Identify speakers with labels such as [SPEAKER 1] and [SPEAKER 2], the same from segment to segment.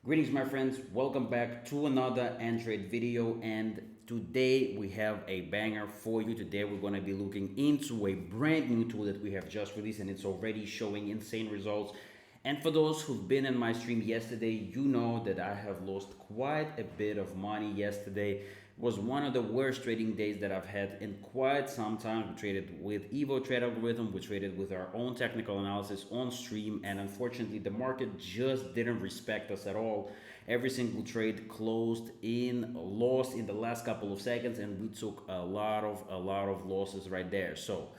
[SPEAKER 1] Greetings, my friends. Welcome back to another Ntrade video, and today we have a banger for you. Today we're going to be looking into a brand new tool that we have just released, and it's already showing insane results. And for those who've been in my stream yesterday, you know that I have lost quite a bit of money yesterday. It was one of the worst trading days that I've had in quite some time. We traded with Evo trade algorithm, we traded with our own technical analysis on stream, and unfortunately the market just didn't respect us at all. Every single trade closed in loss in the last couple of seconds, and we took a lot of losses right there. So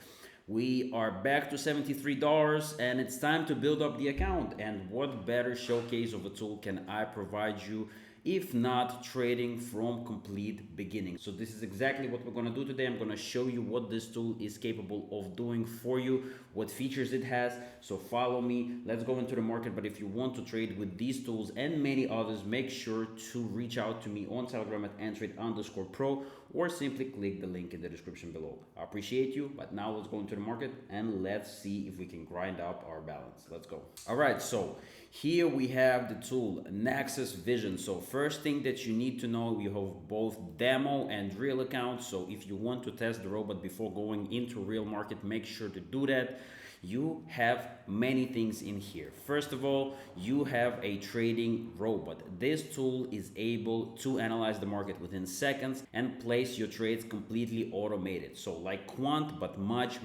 [SPEAKER 1] we are back to $73 and it's time to build up the account. And what better showcase of a tool can I provide you if not trading from complete beginning? So this is exactly what we're going to do today. I'm going to show you what this tool is capable of doing for you, what features it has. So follow me, let's go into the market. But if you want to trade with these tools and many others, make sure to reach out to me on Telegram at Ntrade_pro, or simply click the link in the description below. I appreciate you, but now let's go into the market and let's see if we can grind up our balance. Let's go. All right, so here we have the tool Nexus Vision. So first thing that you need to know, you have both demo and real accounts. So if you want to test the robot before going into real market, make sure to do that. You have many things in here. First of all, you have a trading robot. This tool is able to analyze the market within seconds and place your trades completely automated. So like quant, but much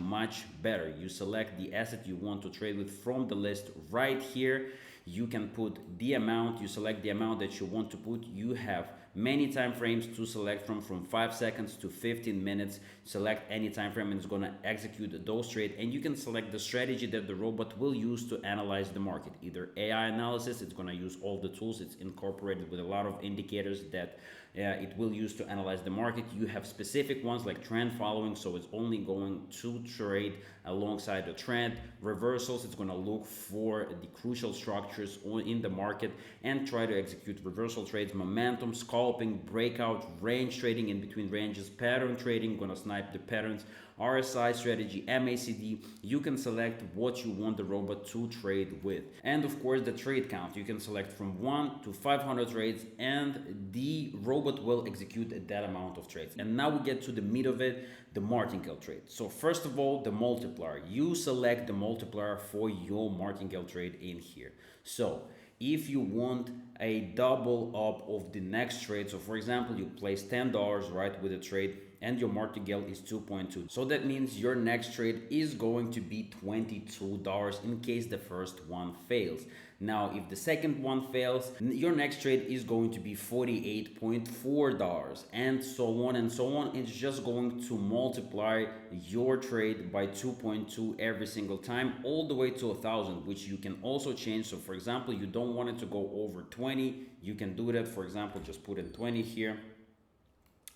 [SPEAKER 1] better. You select the asset you want to trade with from the list right here. You can put the amount, you select the amount that you want to put. You have many time frames to select from 5 seconds to 15 minutes. Select any time frame and it's going to execute those trades, and you can select the strategy that the robot will use to analyze the market. Either AI analysis, it's going to use all the tools, it's incorporated with a lot of indicators that it will use to analyze the market. You have specific ones like trend following, so it's only going to trade alongside the trend. Reversals, it's going to look for the crucial structures in the market and try to execute reversal trades. Momentum, scalping, breakout, range trading in between ranges, pattern trading, going to snipe the patterns. RSI strategy, MACD, you can select what you want the robot to trade with. And of course the trade count, you can select from 1 to 500 trades and the robot will execute that amount of trades. And now we get to the meat of it, the martingale trade. So first of all, the multiplier, you select the multiplier for your martingale trade in here. So if you want a double up of the next trade, so for example you place $10 right with a trade and your martingale is 2.2, so that means your next trade is going to be $22 in case the first one fails. Now if the second one fails, your next trade is going to be $48.4, and so on and so on. It's just going to multiply your trade by 2.2 every single time, all the way to 1,000, which you can also change. So for example, you don't want it to go over 20, you can do that. For example, just put in 20 here,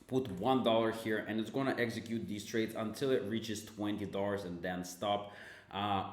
[SPEAKER 1] put $1 here, and it's going to execute these trades until it reaches $20 and then stop,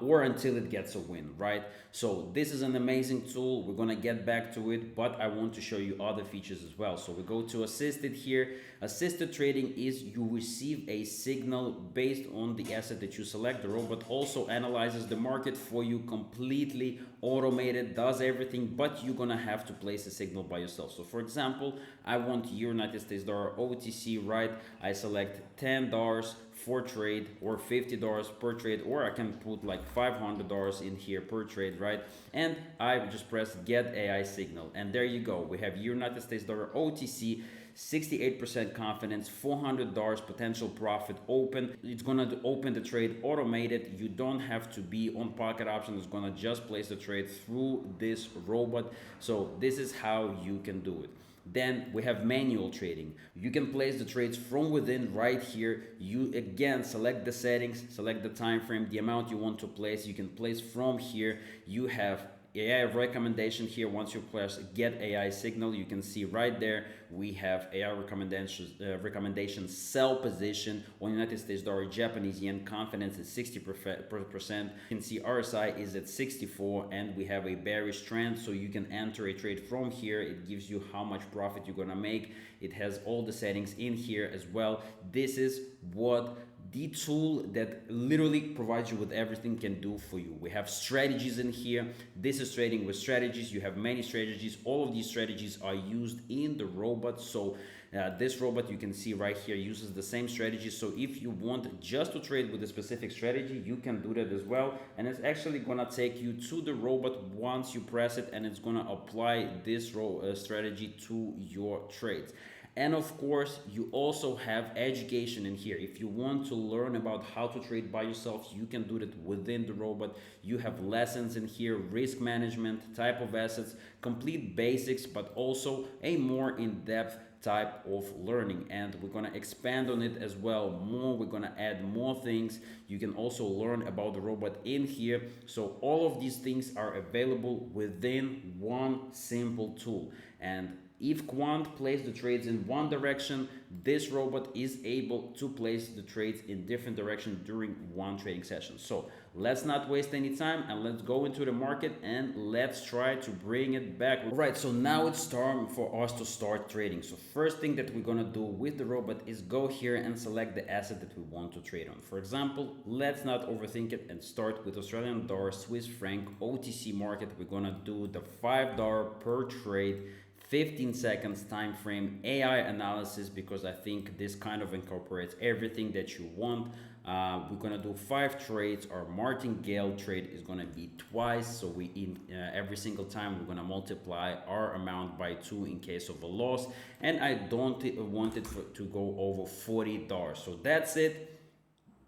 [SPEAKER 1] or until it gets a win, right? So this is an amazing tool. We're going to get back to it, but I want to show you other features as well. So we go to assisted here. Assisted trading is you receive a signal based on the asset that you select. The robot also analyzes the market for you, completely automated, does everything, but you're gonna have to place a signal by yourself. So for example, I want United States dollar OTC, right? I select $10 for trade or $50 per trade, or I can put like $500 in here per trade, right? And I just press get AI signal, and there you go. We have United States dollar OTC, 68% confidence, $400 potential profit open. It's gonna open the trade automated. You don't have to be on pocket option. It's gonna just place the trade through this robot. So this is how you can do it. Then we have manual trading. You can place the trades from within right here. You again select the settings, select the time frame, the amount you want to place. You can place from here. You have AI recommendation here. Once you press get AI signal, you can see right there we have AI recommendations sell position on United States dollar, Japanese yen. Confidence is 60%. You can see RSI is at 64, and we have a bearish trend, so you can enter a trade from here. It gives you how much profit you're gonna make. It has all the settings in here as well. This is what the tool that literally provides you with everything can do for you. We have strategies in here. This is trading with strategies. You have many strategies. All of these strategies are used in the robot. So this robot, you can see right here, uses the same strategy. So if you want just to trade with a specific strategy, you can do that as well. And it's actually gonna take you to the robot once you press it, and it's gonna apply this strategy to your trades. And of course, you also have education in here. If you want to learn about how to trade by yourself, you can do that within the robot. You have lessons in here, risk management, type of assets, complete basics, but also a more in-depth type of learning, and we're going to expand on it as well more. We're going to add more things. You can also learn about the robot in here. So all of these things are available within one simple tool. And if Quant places the trades in one direction, this robot is able to place the trades in different directions during one trading session. So let's not waste any time and let's go into the market and let's try to bring it back. All right, so now it's time for us to start trading. So first thing that we're gonna do with the robot is go here and select the asset that we want to trade on. For example, let's not overthink it and start with Australian dollar, Swiss franc, OTC market. We're gonna do the $5 per trade, 15 seconds time frame AI analysis, because I think this kind of incorporates everything that you want. We're gonna do 5 trades. Our martingale trade is gonna be twice, so every single time we're gonna multiply our amount by 2 in case of a loss, and I don't want it to go over $40. So that's it.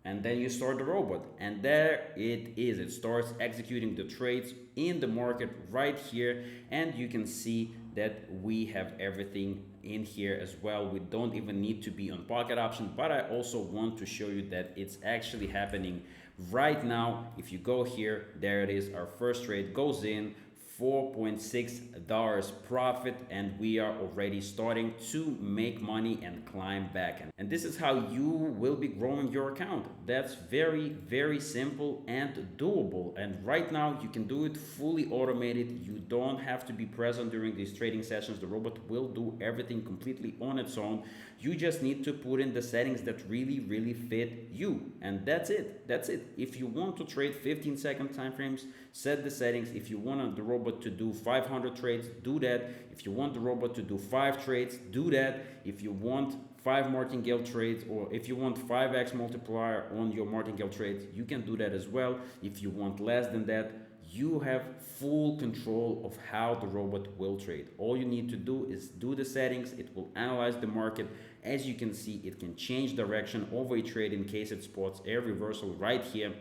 [SPEAKER 1] And then you start the robot, and there it is. It starts executing the trades in the market right here, and you can see that we have everything in here as well. We don't even need to be on pocket option, but I also want to show you that it's actually happening right now. If you go here, there it is. Our first trade goes in, $4.6 profit, and we are already starting to make money and climb back. And this is how you will be growing your account. That's very, very simple and doable. And right now you can do it fully automated. You don't have to be present during these trading sessions. The robot will do everything completely on its own. You just need to put in the settings that really, really fit you. And that's it. That's it. If you want to trade 15-second time frames, set the settings. If you want the robot to do 500 trades, do that. If you want the robot to do 5 trades, do that. If you want 5 martingale trades, or if you want 5x multiplier on your martingale trades, you can do that as well. If you want less than that, you have full control of how the robot will trade. All you need to do is do the settings. It will analyze the market. As you can see, it can change direction of a trade in case it spots a reversal right here.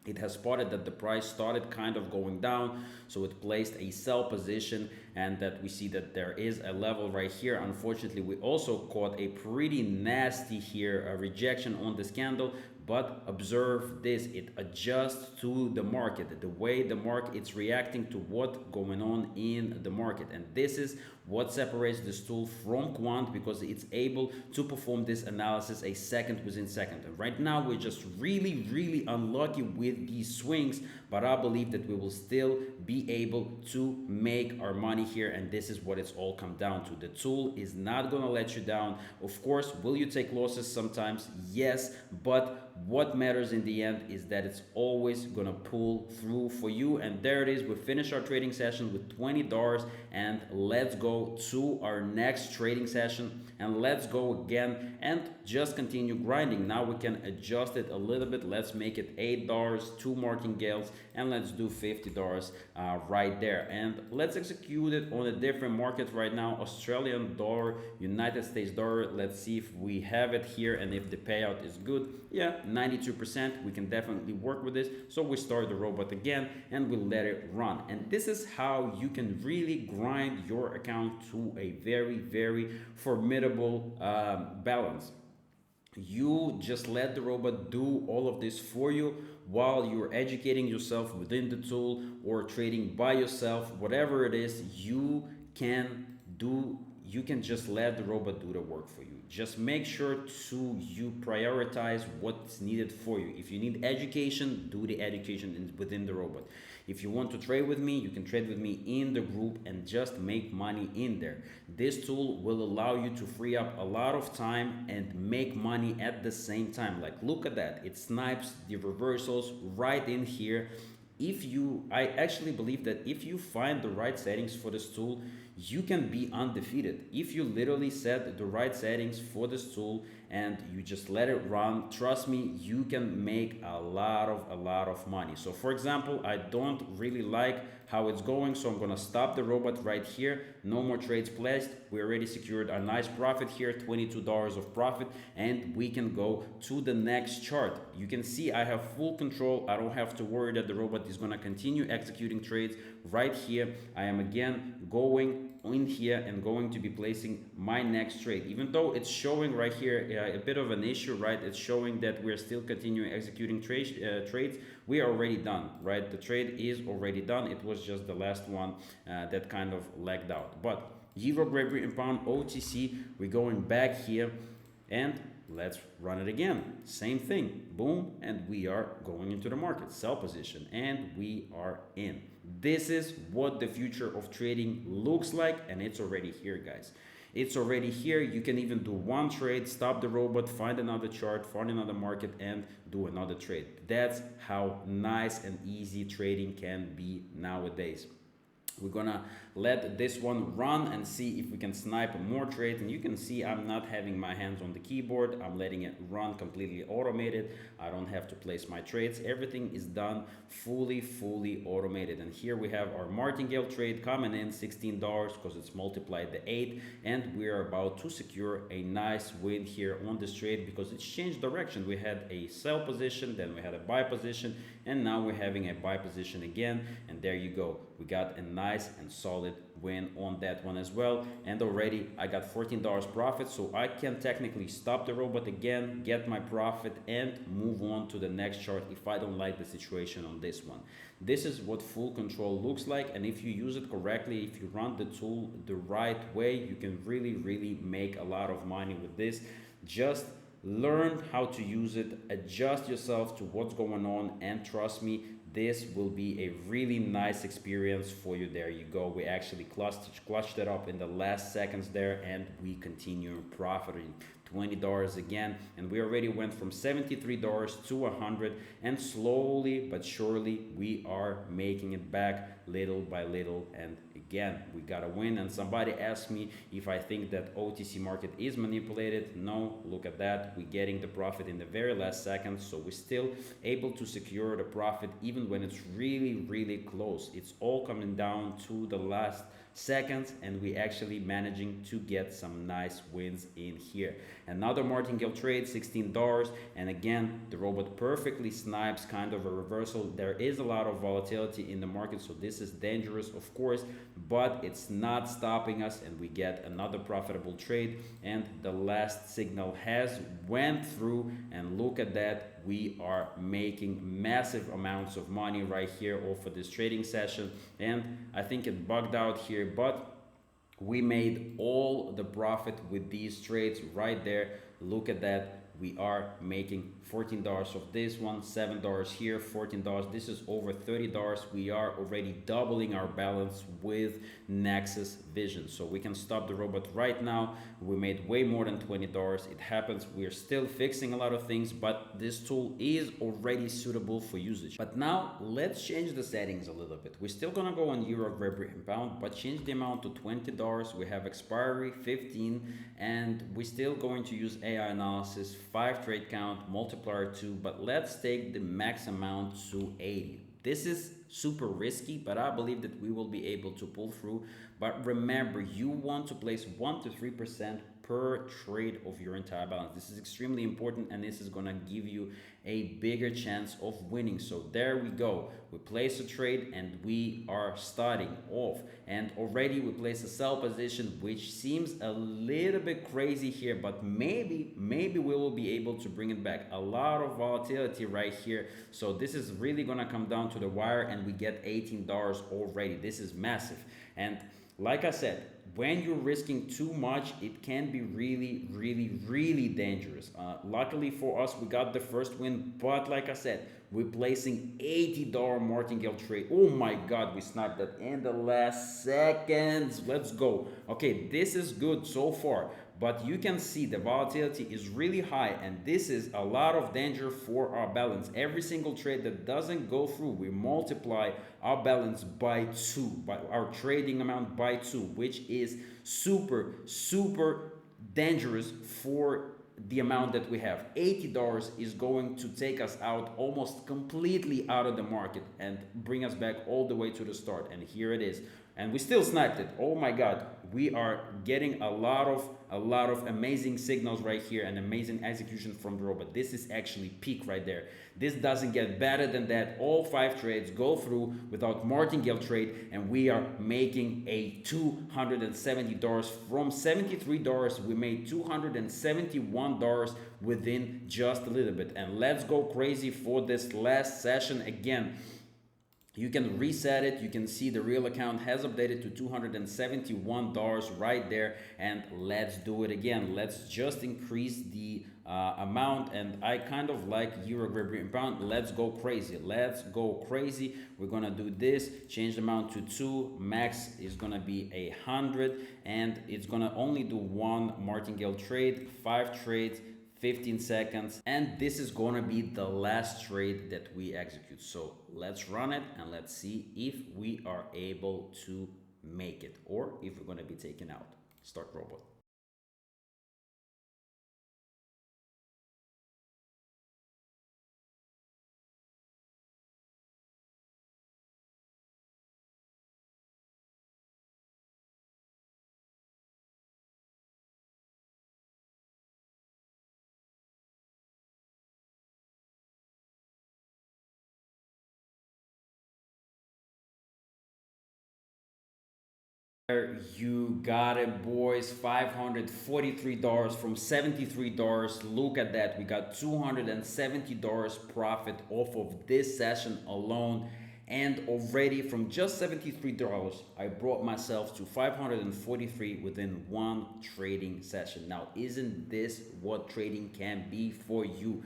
[SPEAKER 1] It has spotted that the price started kind of going down, so it placed a sell position, and that we see that there is a level right here. Unfortunately, we also caught a pretty nasty here rejection on this candle. But observe this, it adjusts to the market, the way the market it's reacting to what's going on in the market. And this is what separates this tool from Quant, because it's able to perform this analysis a second within second. And right now we're just really, really unlucky with these swings, but I believe that we will still be able to make our money here. And this is what it's all come down to. The tool is not gonna let you down. Of course, will you take losses sometimes? Yes, but what matters in the end is that it's always gonna pull through for you. And there it is. We finished our trading session with $20, and let's go to our next trading session, and let's go again and just continue grinding. Now we can adjust it a little bit. Let's make it $8, 2 martingales, and let's do $50 right there. And let's execute it on a different market right now. Australian dollar, United States dollar. Let's see if we have it here and if the payout is good. Yeah, 92%. We can definitely work with this. So we start the robot again and we let it run. And this is how you can really grind your account to a very, very formidable balance. You just let the robot do all of this for you while you're educating yourself within the tool or trading by yourself. Whatever it is, you can do you can just let the robot do the work for you. Just make sure to you prioritize what's needed for you. If you need education, do the education within the robot. If you want to trade with me, you can trade with me in the group and just make money in there. This tool will allow you to free up a lot of time and make money at the same time. Like, look at that. It snipes the reversals right in here. I actually believe that if you find the right settings for this tool, you can be undefeated. If you literally set the right settings for this tool and you just let it run, trust me, you can make a lot of money. So for example, I don't really like how it's going, so I'm gonna stop the robot right here. No more trades placed. We already secured a nice profit here, $22 of profit, and we can go to the next chart. You can see I have full control. I don't have to worry that the robot is gonna continue executing trades. Right here, I am again going in here and going to be placing my next trade. Even though it's showing right here a bit of an issue, right? It's showing that we're still continuing executing trades. We are already done, right? The trade is already done. It was just the last one that kind of lagged out. But Euro, Great Britain Pound, OTC, we're going back here and let's run it again. Same thing, boom, and we are going into the market, sell position, and we are in. This is what the future of trading looks like, and it's already here, guys. It's already here. You can even do one trade, stop the robot, find another chart, find another market, and do another trade. That's how nice and easy trading can be nowadays. We're gonna let this one run and see if we can snipe more trades. And you can see I'm not having my hands on the keyboard. I'm letting it run completely automated. I don't have to place my trades. Everything is done fully automated. And here we have our martingale trade coming in, $16 because it's multiplied the 8. And we are about to secure a nice win here on this trade because it's changed direction. We had a sell position, then we had a buy position, and now we're having a buy position again. And there you go. We got a nice and solid win on that one as well. And already I got $14 profit, so I can technically stop the robot again, get my profit, and move on to the next chart if I don't like the situation on this one. This is what full control looks like, and if you use it correctly, if you run the tool the right way, you can really make a lot of money with this. Just learn how to use it, adjust yourself to what's going on, and trust me, this will be a really nice experience for you. There you go. We actually clutched it up in the last seconds there, and we continue profiting. $20 again, and we already went from $73 to $100, and slowly but surely we are making it back little by little. And again, we got a win. And somebody asked me if I think that OTC market is manipulated. No, look at that. We're getting the profit in the very last seconds, so we're still able to secure the profit even when it's really close. It's all coming down to the last seconds, and we actually managing to get some nice wins in here. Another martingale trade, $16, and again the robot perfectly snipes kind of a reversal. There is a lot of volatility in the market, so this is dangerous, of course, but it's not stopping us, and we get another profitable trade. And the last signal has went through, and look at that, we are making massive amounts of money right here off of this trading session. And I think it bugged out here, but we made all the profit with these trades right there. Look at that. We are making $14 of this one, $7 here, $14. This is over $30. We are already doubling our balance with Nexus Vision. So we can stop the robot right now. We made way more than $20. It happens. We're still fixing a lot of things, but this tool is already suitable for usage. But now let's change the settings a little bit. We're still gonna go on Euro, Great Britain Pound, but change the amount to $20. We have expiry 15, and we're still going to use AI analysis, 5 trade count, multiplier 2, but let's take the max amount to 80. This is super risky, but I believe that we will be able to pull through. But remember, you want to place 1 to 3% per trade of your entire balance. This is extremely important, and this is gonna give you a bigger chance of winning. So there we go. We place a trade and we are starting off, and already we place a sell position, which seems a little bit crazy here, but maybe we will be able to bring it back. A lot of volatility right here, so this is really gonna come down to the wire, and we get $18 already. This is massive. And like I said, when you're risking too much, it can be really, really, really dangerous. Luckily for us, we got the first win, but like I said, we're placing $80 martingale trade. Oh my God, we sniped that in the last seconds. Let's go. Okay, this is good so far, but you can see the volatility is really high, and this is a lot of danger for our balance. Every single trade that doesn't go through, we multiply our balance by 2, by our trading amount by 2, which is super, super dangerous for the amount that we have. $80 is going to take us out almost completely out of the market and bring us back all the way to the start. And here it is. And we still sniped it. Oh my God, we are getting a lot of amazing signals right here and amazing execution from the robot. This is actually peak right there. This doesn't get better than that. All 5 trades go through without martingale trade, and we are making a $270 from $73. We made $271 within just a little bit. And let's go crazy for this last session again. You can reset it. You can see the real account has updated to $271 right there. And let's do it again. Let's just increase the amount. And I kind of like euro Great pound. Let's go crazy. Let's go crazy. We're going to do this. Change the amount to 2. Max is going to be 100. And it's going to only do 1 martingale trade, 5 trades, 15 seconds, and this is gonna be the last trade that we execute. So let's run it and let's see if we are able to make it or if we're gonna be taken out. Start robot. You got it, boys. $543 from $73. Look at that. We got $270 profit off of this session alone. And already from just $73, I brought myself to $543 within 1 trading session. Now, isn't this what trading can be for you?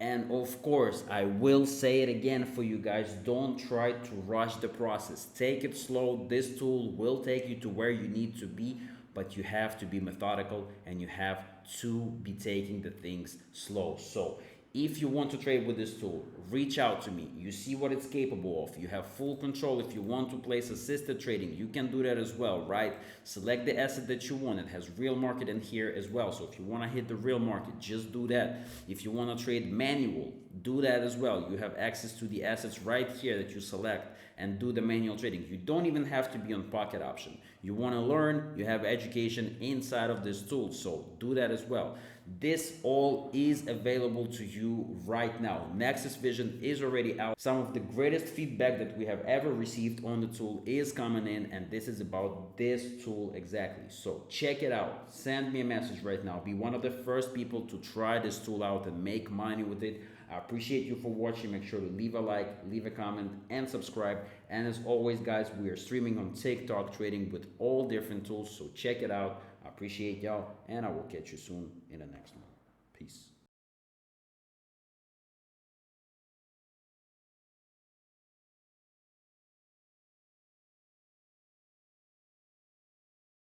[SPEAKER 1] And of course, I will say it again for you guys, don't try to rush the process. Take it slow. This tool will take you to where you need to be, but you have to be methodical and you have to be taking the things slow. So if you want to trade with this tool, reach out to me. You see what it's capable of. You have full control. If you want to place assisted trading, you can do that as well, right? Select the asset that you want. It has real market in here as well. So if you want to hit the real market, just do that. If you want to trade manual, do that as well. You have access to the assets right here that you select and do the manual trading. You don't even have to be on pocket option. You want to learn, you have education inside of this tool. So do that as well. This all is available to you right now. Nexus Vision is already out. Some of the greatest feedback that we have ever received on the tool is coming in, and this is about this tool exactly. So check it out. Send me a message right now. Be one of the first people to try this tool out and make money with it. I appreciate you for watching. Make sure to leave a like, leave a comment, and subscribe. And as always, guys, we are streaming on TikTok trading with all different tools, so check it out. I appreciate y'all, and I will catch you soon in the next one. Peace.